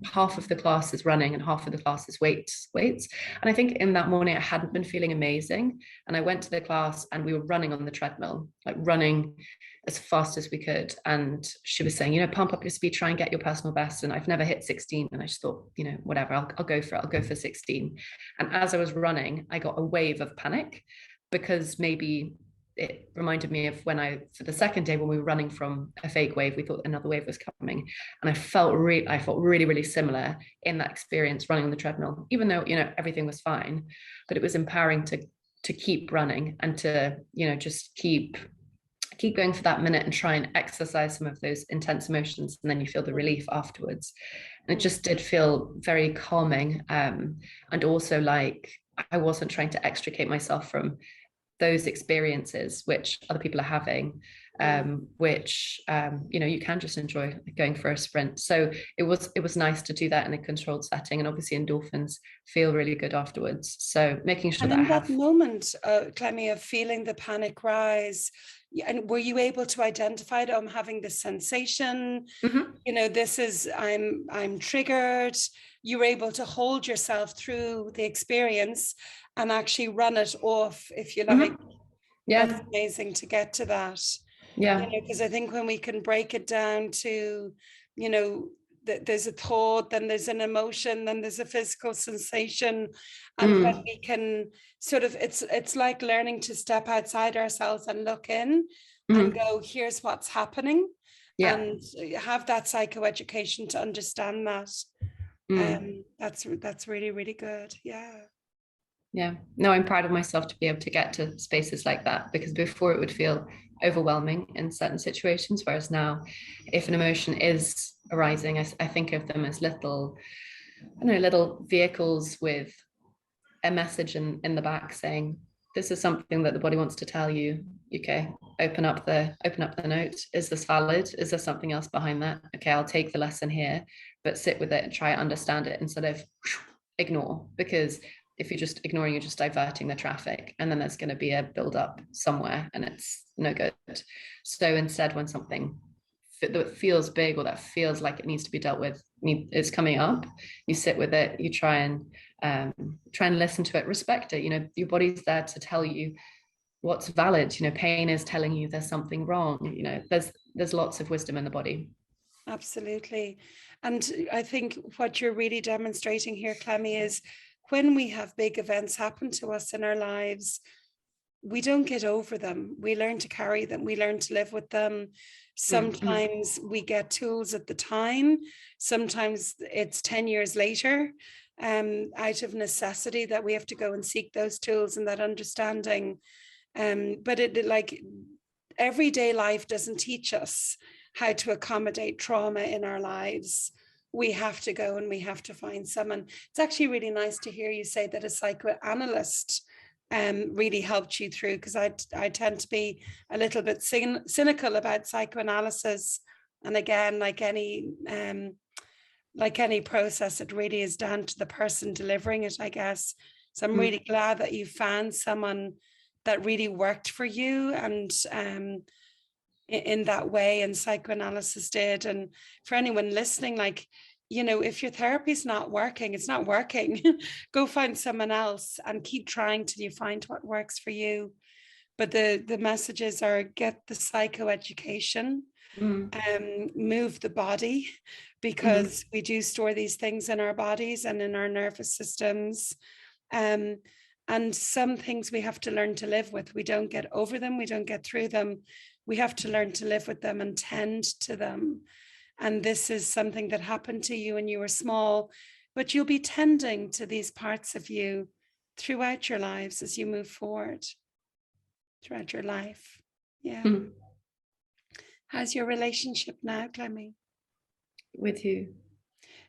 half of the class is running and half of the class is weights. And I think in that morning I hadn't been feeling amazing. And I went to the class and we were running on the treadmill, like running as fast as we could. And she was saying, pump up your speed, try and get your personal best. And I've never hit 16. And I just thought, whatever, I'll go for it. I'll go for 16. And as I was running, I got a wave of panic, because maybe it reminded me of for the second day, when we were running from a fake wave, we thought another wave was coming. And I felt really, really similar in that experience running on the treadmill, even though, everything was fine, but it was empowering to keep running and to, just keep going for that minute and try and exercise some of those intense emotions. And then you feel the relief afterwards. And it just did feel very calming. And also like I wasn't trying to extricate myself from those experiences which other people are having, which you can just enjoy going for a sprint. So it was nice to do that in a controlled setting, and obviously endorphins feel really good afterwards. So making sure that I have that moment, Clemmie, of feeling the panic rise, and were you able to identify it? I'm having this sensation, this is, I'm triggered. You were able to hold yourself through the experience and actually run it off, if you like. Yeah, that's amazing to get to that. Yeah, because I think when we can break it down to, there's a thought, then there's an emotion, then there's a physical sensation, and when we can sort of, it's like learning to step outside ourselves and look in and go, here's what's happening, and have that psychoeducation to understand that. That's really, really good. Yeah. No, I'm proud of myself to be able to get to spaces like that, because before it would feel overwhelming in certain situations. Whereas now, if an emotion is arising, I think of them as little, I don't know, little vehicles with a message in the back saying, this is something that the body wants to tell you. Okay, open up the note. Is this valid? Is there something else behind that? Okay, I'll take the lesson here, but sit with it and try to understand it instead of ignore. Because if you're just ignoring, you're just diverting the traffic, and then there's going to be a build up somewhere, and it's no good. So instead, when something that feels big or that feels like it needs to be dealt with is coming up, you sit with it, you try and listen to it, respect it. Your body's there to tell you what's valid. Pain is telling you there's something wrong. There's lots of wisdom in the body. Absolutely. And I think what you're really demonstrating here, Clemmie, is when we have big events happen to us in our lives, we don't get over them. We learn to carry them. We learn to live with them. Sometimes we get tools at the time. Sometimes it's 10 years later, out of necessity, that we have to go and seek those tools and that understanding. But everyday life doesn't teach us how to accommodate trauma in our lives. We have to go and we have to find someone. It's actually really nice to hear you say that a psychoanalyst really helped you through, because I tend to be a little bit cynical about psychoanalysis. And again, like any process, it really is down to the person delivering it, I guess. So I'm really glad that you found someone that really worked for you, and in that way, and psychoanalysis did. And for anyone listening, if your therapy is not working, it's not working. Go find someone else and keep trying till you find what works for you. But the messages are: get the psychoeducation, move the body, because we do store these things in our bodies and in our nervous systems. And some things we have to learn to live with. We don't get over them. We don't get through them. We have to learn to live with them and tend to them. And this is something that happened to you when you were small, but you'll be tending to these parts of you throughout your lives as you move forward, throughout your life. Yeah. How's your relationship now, Clemmie? With who?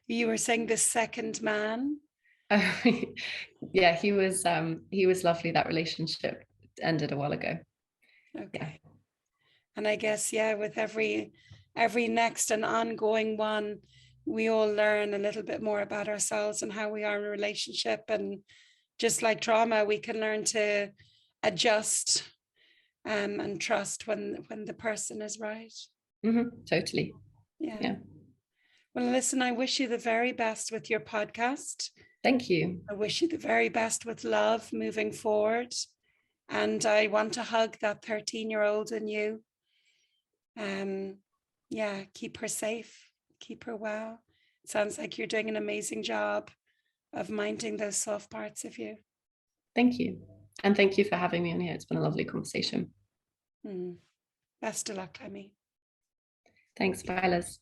You were saying the second man. Yeah, he was lovely. That relationship ended a while ago. Okay. Yeah. And I guess, with every next and ongoing one, we all learn a little bit more about ourselves and how we are in a relationship. And just like trauma, we can learn to adjust and trust when the person is right. Totally. Yeah. Well, listen, I wish you the very best with your podcast. Thank you. I wish you the very best with love moving forward. And I want to hug that 13-year-old in you. Keep her safe, keep her well. It sounds like you're doing an amazing job of minding those soft parts of you. Thank you. And thank you for having me on here. It's been a lovely conversation. Best of luck, Clemmie. Thanks. Bye, Liz.